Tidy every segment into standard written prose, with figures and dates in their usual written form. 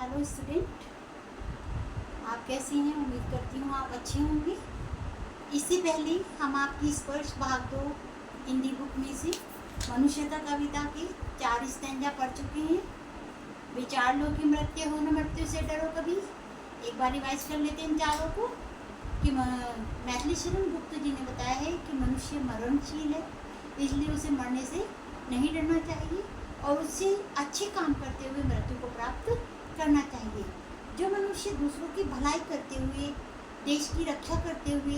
Hello student, आप कैसे हैं? उम्मीद करती हूँ आप अच्छे होंगे। इससे पहले हम आपकी स्पर्श भाग 2 हिंदी बुक में से मनुष्यता कविता के 4 स्टैंजा पढ़ चुके हैं। विचार लो कि मृत्यु हो न मृत्यु से डरो कभी। एक बार रिवाइज कर लेते हैं इन चारों को कि मैथिली शरण गुप्त जी ने बताया है कि मनुष्य मरणशील है, इसलिए उसे मरने से नहीं डरना चाहिए और उससे अच्छे काम करते हुए मृत्यु को प्राप्त करना चाहिए। जो मनुष्य दूसरों की भलाई करते हुए, देश की रक्षा करते हुए,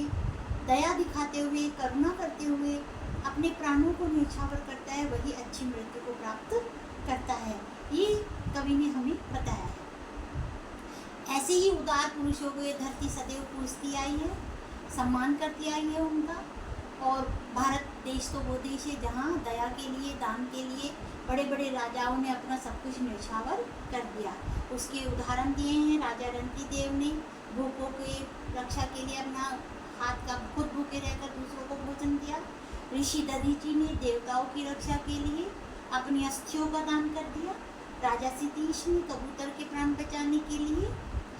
दया दिखाते हुए, करुणा करते हुए अपने प्राणों को न्यौछावर करता है, वही अच्छी मृत्यु को प्राप्त करता है। ये कवि ने हमें बताया है। ऐसे ही उदार पुरुषों को ये धरती सदैव पूजती आई है, सम्मान करती आई है उनका। और भारत देश तो वो देश है जहाँ दया के लिए, दान के लिए बड़े बड़े राजाओं ने अपना सब कुछ न्यौछावर कर दिया। उसके उदाहरण दिए हैं। राजा रंतिदेव ने भूखों के रक्षा के लिए अपना हाथ का खुद भूखे रहकर दूसरों को भोजन दिया। ऋषि दधीची ने देवताओं की रक्षा के लिए अपनी अस्थियों का दान कर दिया। राजा सितीश ने कबूतर के प्राण बचाने के लिए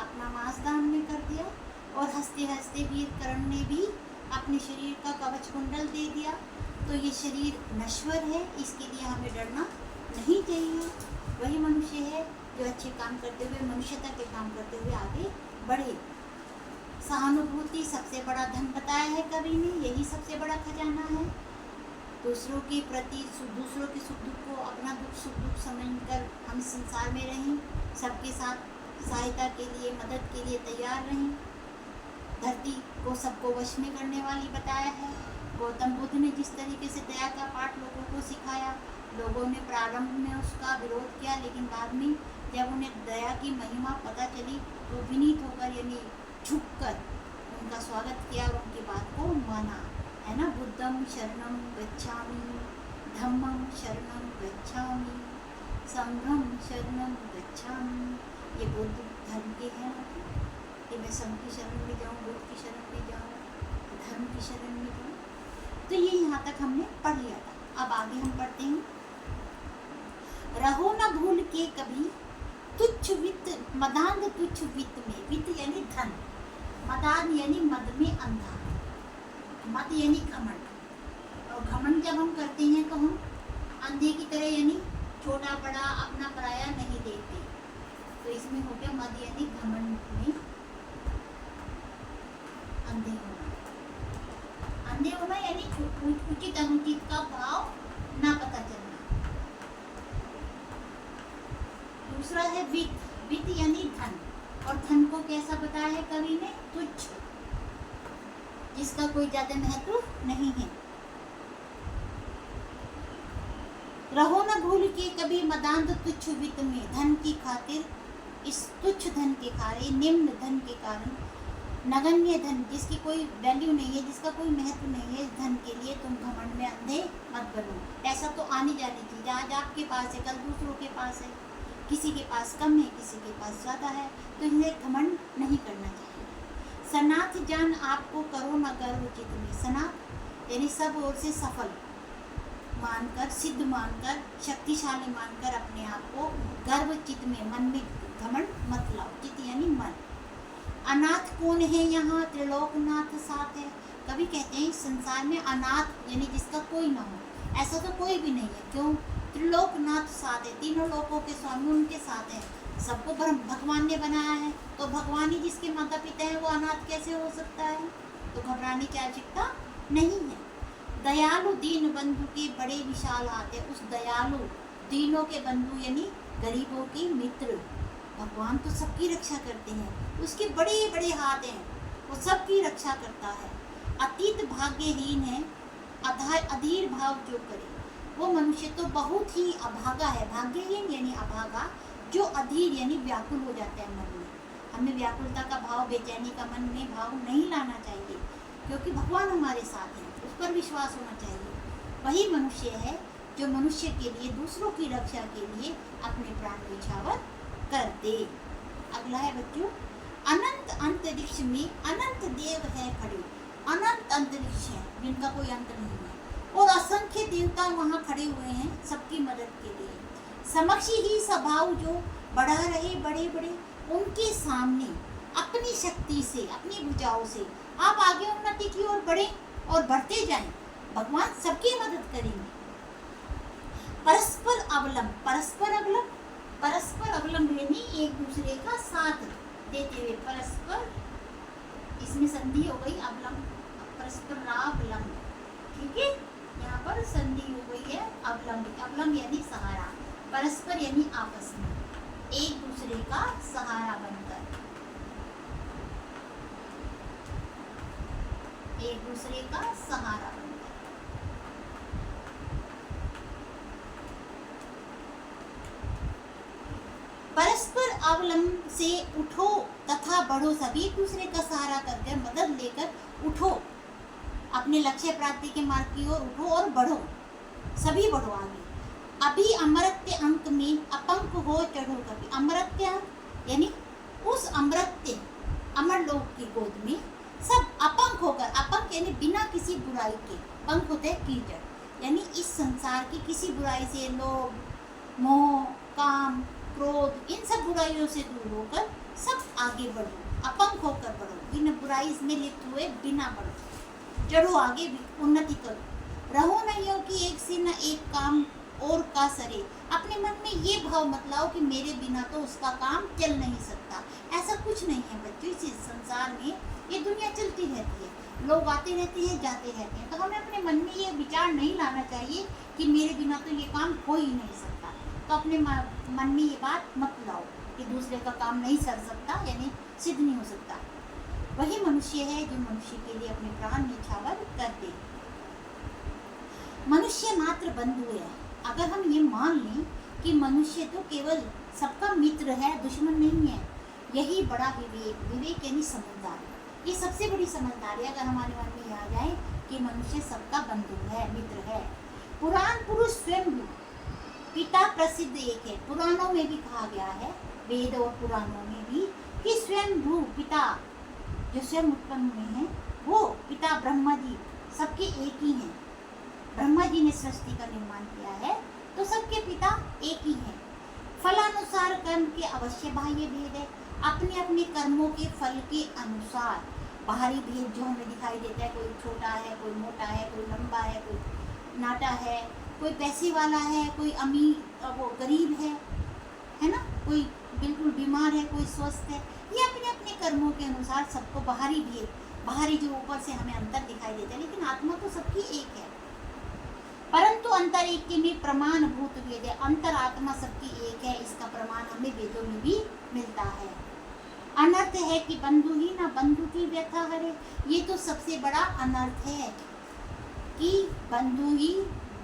अपना मांस दान में कर दिया। और हंसते हंसते वीर कर्ण ने भी अपने शरीर का कवच कुंडल दे दिया। तो ये शरीर नश्वर है, इसके लिए हमें डरना नहीं चाहिए। वही मनुष्य है जो अच्छे काम करते हुए, मनुष्यता के काम करते हुए आगे बढ़े। सहानुभूति सबसे बड़ा धन बताया है कवि ने, यही सबसे बड़ा खजाना है। दूसरों के प्रति, दूसरों के सुख दुख को अपना सुख दुख समझकर हम संसार में रहें, सबके साथ सहायता के लिए, मदद के लिए तैयार रहें। धरती को सबको वश में करने वाली बताया है। गौतम बुद्ध ने जिस तरीके से दया का पाठ लोगों को सिखाया, लोगों ने प्रारंभ में उसका विरोध किया, लेकिन बाद में जब उन्हें दया की महिमा पता चली तो विनीत होकर, यानी झुककर उनका स्वागत किया और उनकी बात को माना, है ना। बुद्धम शरणम गच्छामि, धम्मम शरणम गच्छामि, संघम शरणम गच्छामि। ये बुद्ध धर्म के हैं कि मैं संघ की शरण में जाऊँ, बुद्ध की शरण में जाऊँ, धर्म की शरण में जाऊँ। तो ये यहाँ तक हमने पढ़ लिया था। अब आगे हम पढ़ते हैं। रहो न भूल के कभी तुच्छ वित्त मदान तुच्छ वित्त में। वित्त यानी धन, मदान यानी मद में अंधा, मद यानी घमंड। और घमंड जब हम करते हैं तो हम अंधे की तरह, यानी छोटा बड़ा अपना पराया नहीं देखते। तो इसमें हो गया मद यानी घमंड में अंधे होना। अंधे होना यानी उचित अनुचित का भाव ना पता चलना। दूसरा है वित्त। वित्त यानी धन, और धन को कैसा बताया है कवि ने? तुच्छ, जिसका कोई ज्यादा महत्व नहीं है। रहो न भूल के कभी मदांध तुच्छ वित्त में। धन की खातिर, इस तुच्छ धन के कारण, निम्न धन के कारण, नगण्य धन जिसकी कोई वैल्यू नहीं है, जिसका कोई महत्व नहीं है, इस धन के लिए तुम घमंड में अंधे मत बनो। ऐसा तो आने जाने चीज, आज आपके पास है कल दूसरों के पास है, किसी के पास कम है किसी के पास ज़्यादा है, तो इन्हें घमंड नहीं करना चाहिए। सनाथ जान आपको करो न गर्व चित्त में। सनाथ यानी सब ओर से सफल मानकर, सिद्ध मानकर, शक्तिशाली मानकर अपने आप को गर्व चित्त में, मन में घमंड मत लाओ। चित्त यानी मन। अनाथ कौन है यहाँ, त्रिलोकनाथ साथ है। कभी कहते हैं संसार में अनाथ यानी जिसका कोई ना हो, ऐसा तो कोई भी नहीं है। क्यों? त्रिलोकनाथ साथ है, तीनों लोकों के स्वामी उनके साथ है। सबको भगवान ने बनाया है, तो भगवान ही जिसके माता पिता हैं वो अनाथ कैसे हो सकता है? तो घबराने की आवश्यकता नहीं है। दयालु दीन बंधु के बड़े विशाल हाथ है। उस दयालु, दीनों के बंधु यानी गरीबों के मित्र, भगवान तो सबकी रक्षा करते हैं, उसके बड़े बड़े हाथ हैं, वो सबकी रक्षा करता है। अतीत भाग्यहीन है, अधीर भाव जो करे, वो मनुष्य तो बहुत ही अभागा है। भाग्यहीन यानी अभागा, जो अधीर यानी व्याकुल हो जाता है मन में। हमें व्याकुलता का भाव, बेचैनी का मन में भाव नहीं लाना चाहिए, क्योंकि भगवान हमारे साथ हैं, उस पर विश्वास होना चाहिए। वही मनुष्य है जो मनुष्य के लिए, दूसरों की रक्षा के लिए अपने प्राण न्यौछावर कर दे। अगला है बच्चों, अनंत अंतरिक्ष में अनंत देव है खड़े। अनंत अंतरिक्ष है जिनका कोई अंत नहीं है, और असंख्य देवता वहाँ खड़े हुए हैं सबकी मदद के लिए। समक्ष ही स्वभाव जो बढ़ा रहे बड़े बड़े, उनके सामने अपनी शक्ति से, अपनी भुजाओं से आप आगे उन्नति की ओर बढ़े और बढ़ते जाएं। भगवान सबकी मदद करेंगे। परस्पर अवलंब, परस्पर अवलंब, परस्पर अवलंब यानी एक दूसरे का साथ देते हुए, परस्पर, इसमें संधि हो गई अवलंब, परस्पर अवलंब, ठीक है, यहाँ पर संधि हो गई है अवलंब, अवलंब यानी सहारा, परस्पर यानी आपस में एक दूसरे का सहारा बनकर, एक दूसरे का सहारा बनकर। परस्पर अवलंब से उठो तथा बढ़ो, सभी एक दूसरे का सहारा करके मदद लेकर उठो, अपने लक्ष्य प्राप्ति के मार्ग की ओर उठो और बढ़ो, सभी बढ़ो आगे। अभी अमृत्य अंक में अपंक हो चढ़ो कभी, अमृत्य अंक यानी उस अमृत्य अमर लोक की गोद में सब अपंक होकर, अपंक यानी बिना किसी बुराई के, पंख होते हैं कीचड़, यानी इस संसार की किसी बुराई से, लोभ, मोह, काम, क्रोध, इन सब बुराइयों से दूर होकर सब आगे बढ़ो, अपंक होकर बढ़ो, इन बुराई में लिप्त हुए बिना बढ़ो, चढ़ो आगे, उन्नति करो। रहो नहीं हो कि एक से न एक काम और का सरे, अपने मन में ये भाव मत लाओ कि मेरे बिना तो उसका काम चल नहीं सकता, ऐसा कुछ नहीं है बच्चों। इस संसार में ये दुनिया चलती रहती है, लोग आते रहते हैं जाते रहते हैं, तो हमें अपने मन में ये विचार नहीं लाना चाहिए कि मेरे बिना तो ये काम हो ही नहीं सकता। तो अपने मन में ये बात मत लाओ कि दूसरे का काम नहीं कर सकता, यानी सिद्ध नहीं हो सकता। वही मनुष्य है जो मनुष्य के लिए अपने प्राण न्यौछावर कर दे। मनुष्य मात्र बंधु है। अगर हम ये मान लें कि मनुष्य तो केवल सबका मित्र है, दुश्मन नहीं है, यही बड़ा विवेक, विवेक यानी समझदारी, ये सबसे बड़ी समझदारी अगर हमारे मन में आ जाए कि मनुष्य सबका बंधु है, मित्र है। पुराण पुरुष स्वयं पिता प्रसिद्ध एक है, पुराणों में भी कहा गया है, वेद और पुराणों में भी, कि स्वयं भू पिता जो स्वयं उत्पन्न हुए हैं वो पिता ब्रह्मा जी सबके एक ही हैं। ब्रह्मा जी ने सृष्टि का निर्माण किया है, तो सबके पिता एक ही हैं। फलानुसार कर्म के अवश्य बाह्य भेद है, अपने अपने कर्मों के फल के अनुसार बाहरी भेद जो हमें दिखाई देता है, कोई छोटा है, कोई मोटा है, कोई लंबा है, कोई नाटा है, कोई पैसे वाला है, कोई अमीर वो गरीब है ना, कोई बिल्कुल बीमार है, कोई स्वस्थ है, ये अपने अपने कर्मों के अनुसार सबको बाहरी भेद, बाहरी जो ऊपर से हमें अंतर दिखाई देता है, लेकिन आत्मा तो सबकी एक है। परंतु अंतर एक में प्रमाण भूत वेद है, अंतर आत्मा सबकी एक है, इसका प्रमाण हमें वेदों में भी मिलता है। अनर्थ है कि बंधु ही ना बंधु की व्यथा हरे, ये तो सबसे बड़ा अनर्थ है कि बंधु ही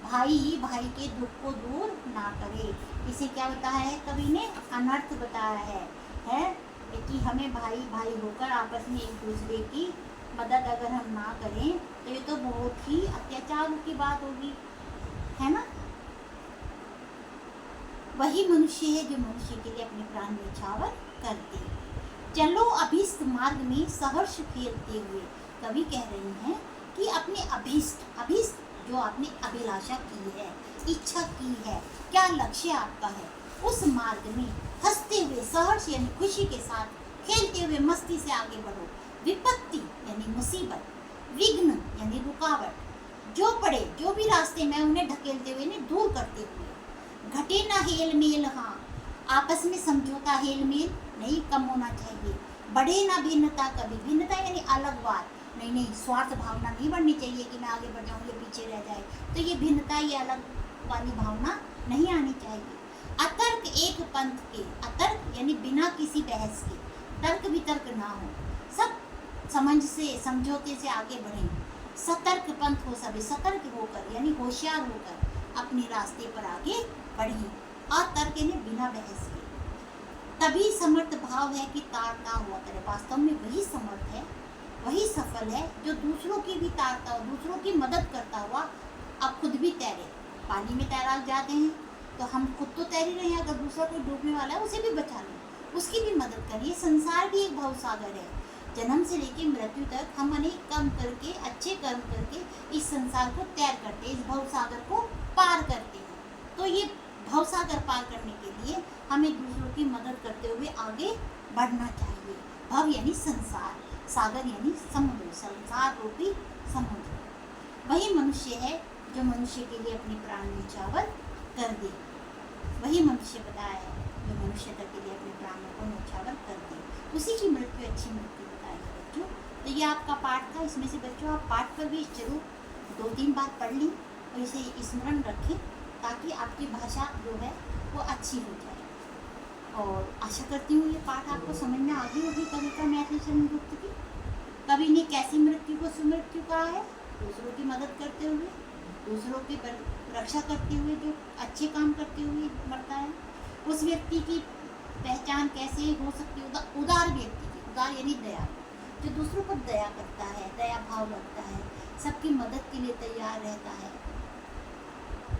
भाई के दुख को दूर ना करे। इसे क्या बताया है कवि ने, अनर्थ बताया है कि हमें भाई होकर आपस में एक दूसरे की मदद अगर हम ना करें तो ये तो बहुत ही अत्याचार की बात होगी, है ना। वही मनुष्य है जो मनुष्य के लिए अपने प्राण न्यौछावर करते। चलो अभीष्ट मार्ग में सहर्ष खेलते हुए, कवि कह रहे हैं कि अपने अभीष्ट जो आपने अभिलाषा की है, इच्छा की है, क्या लक्ष्य आपका है, उस मार्ग में हंसते हुए, सहर्ष यानी खुशी के साथ, खेलते हुए मस्ती से आगे बढ़ो। विपत्ति यानी मुसीबत, विघ्न यानी रुकावट जो पड़े, जो भी रास्ते में उन्हें ढकेलते हुए, इन्हें दूर करते हुए। घटे ना हेल मेल, हाँ आपस में समझौता हेल मेल नहीं कम होना चाहिए। बढ़े ना भिन्नता कभी, भिन्नता यानी अलग बात नहीं, स्वार्थ भावना नहीं बढ़नी चाहिए कि मैं आगे बढ़ जाऊँ ये पीछे रह जाए, तो ये भिन्नता, ये अलग वाली भावना नहीं आनी चाहिए। अतर्क एक पंथ के, अतर्क यानी बिना किसी बहस के, तर्क वितर्क ना हो, सब समझ से समझौते से आगे बढ़ें। सतर्क पंथ हो, सभी सतर्क होकर यानी होशियार होकर अपने रास्ते पर आगे बढ़ें। अतर्क यानी बिना बहस के। तभी समर्थ भाव है कि तारता हुआ करे, वास्तव में वही समर्थ है, वही सफल है जो दूसरों की भी तारता हो, दूसरों की मदद करता हुआ अब खुद भी तैरे। पानी में तैराक जाते हैं तो हम खुद तो तैर ही रहे हैं, अगर दूसरा कोई डूबने वाला है उसे भी बचा लें, उसकी भी मदद करिए। संसार भी एक भवसागर है, जन्म से लेकर मृत्यु तक हम अनेक कर्म करके, अच्छे कर्म करके इस संसार को तैर करते हैं, इस भवसागर को पार करते हैं। तो ये भवसागर पार करने के लिए हमें दूसरों की मदद करते हुए आगे बढ़ना चाहिए। भव यानी संसार, सागर यानी समुद्र, संसार रूपी समुद्र। वही मनुष्य है जो मनुष्य के लिए अपने प्राण न्यौछावर कर दे। वही मनुष्य बताया है जो मनुष्यता के लिए अपने प्राणों को न्यौछावर कर दे। उसी की मृत्यु अच्छी मृत्यु बताई है बच्चों। तो ये आपका पाठ था। इसमें से बच्चों आप पाठ पर भी जरूर 2-3 बार पढ़ ली और इसे स्मरण रखें ताकि आपकी भाषा जो है वो अच्छी हो जाए। और आशा करती हूँ ये पाठ आपको समझ में आ गई होगी कविता मैथिली चरण गुप्त की। कवि ने कैसी मृत्यु को सुमृत्यु कहा है? दूसरों की मदद करते हुए, दूसरों की रक्षा करते हुए, जो अच्छे काम करते हुए मरता है। उस व्यक्ति की पहचान कैसे हो सकती है? उदार व्यक्ति की, उदार यानी दया, जो दूसरों पर दया करता है, दया भाव रखता है, सबकी मदद के लिए तैयार रहता है।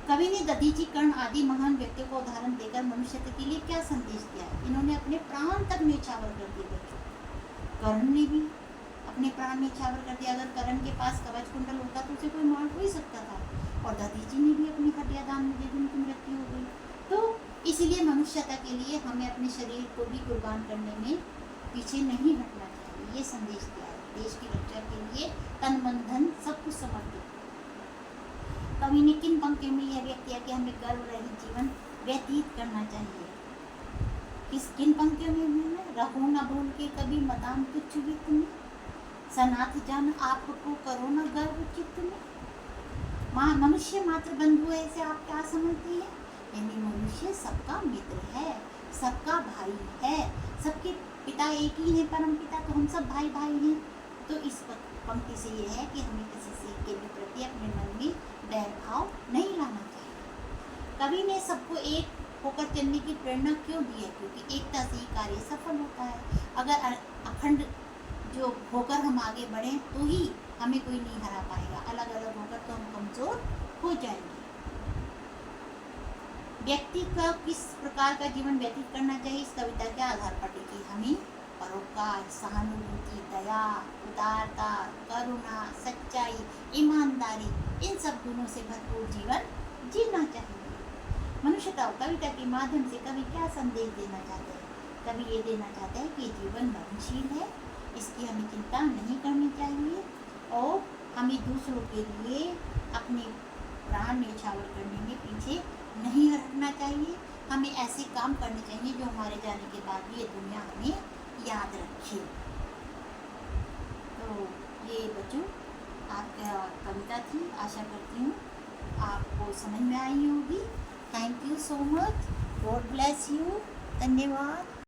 कवि ने दधीचि, कर्ण आदि महान व्यक्तियों को उदाहरण देकर मनुष्यता के लिए क्या संदेश दिया है? इन्होंने अपने प्राण तक न्यौछावर कर दिए बच्चों। कर्ण ने भी अपने प्राण न्यौछावर कर दिया। अगर कर्ण के पास कवच कुंडल होता तो उसे कोई मार हो ही सकता था। और दधीचि ने भी अपनी हड्डियां दान में दे दी, उनकी मृत्यु हो गई। तो इसलिए मनुष्यता के लिए हमें अपने शरीर को भी कुर्बान करने में पीछे नहीं हटना चाहिए। ये संदेश दिया है। देश की रक्षा के लिए तन मन धन सब कुछ समर्पित। कवि ने किन पंक्तियों में यह व्यक्त किया कि हमें गर्व रहित जीवन व्यतीत करना चाहिए? किन पंक्तियों में? रहो न भूल के कभी मदान तुच्छ वित्त में, सनाथ जन आपको करो न गर्व चित्त में। मनुष्य मात्र बंधु है, इसे आप क्या समझते हैं? यानी मनुष्य सबका मित्र है, सबका भाई है, सबके पिता एक ही है, परम पिता, तो हम सब भाई भाई हैं। तो इस पंक्ति से ये है कि हमें किसी से के भी प्रति अपने मन में बैर भाव नहीं लाना चाहिए। कवि ने सबको एक होकर चलने की प्रेरणा क्यों दी है? क्योंकि एकता से ही कार्य सफल होता है। अगर अखंड जो होकर हम आगे बढ़ें तो ही हमें कोई नहीं हरा पाएगा। अलग अलग होकर तो हम कमजोर हो जाएंगे। व्यक्ति का किस प्रकार का जीवन व्यतीत करना चाहिए इस कविता के आधार पर टिकी। हमें परोपकार, सहानुभूति, दया, उदारता, करुणा, सच्चाई, ईमानदारी, इन सब गुणों से भरपूर जीवन जीना चाहिए। मनुष्यता कविता के माध्यम से कवि क्या संदेश देना चाहते हैं? कवि ये देना चाहते हैं कि जीवन मरणशील है, इसकी हमें चिंता नहीं करनी चाहिए और हमें दूसरों के लिए अपने प्राण न्यौछावर करने में पीछे नहीं हटना चाहिए। हमें ऐसे काम करने चाहिए जो हमारे जाने के बाद भी ये दुनिया हमें याद रखे। तो ये बच्चों आपका कविता थी। आशा करती हूँ आपको समझ में आई होगी। Thank you so much. God bless you. धन्यवाद।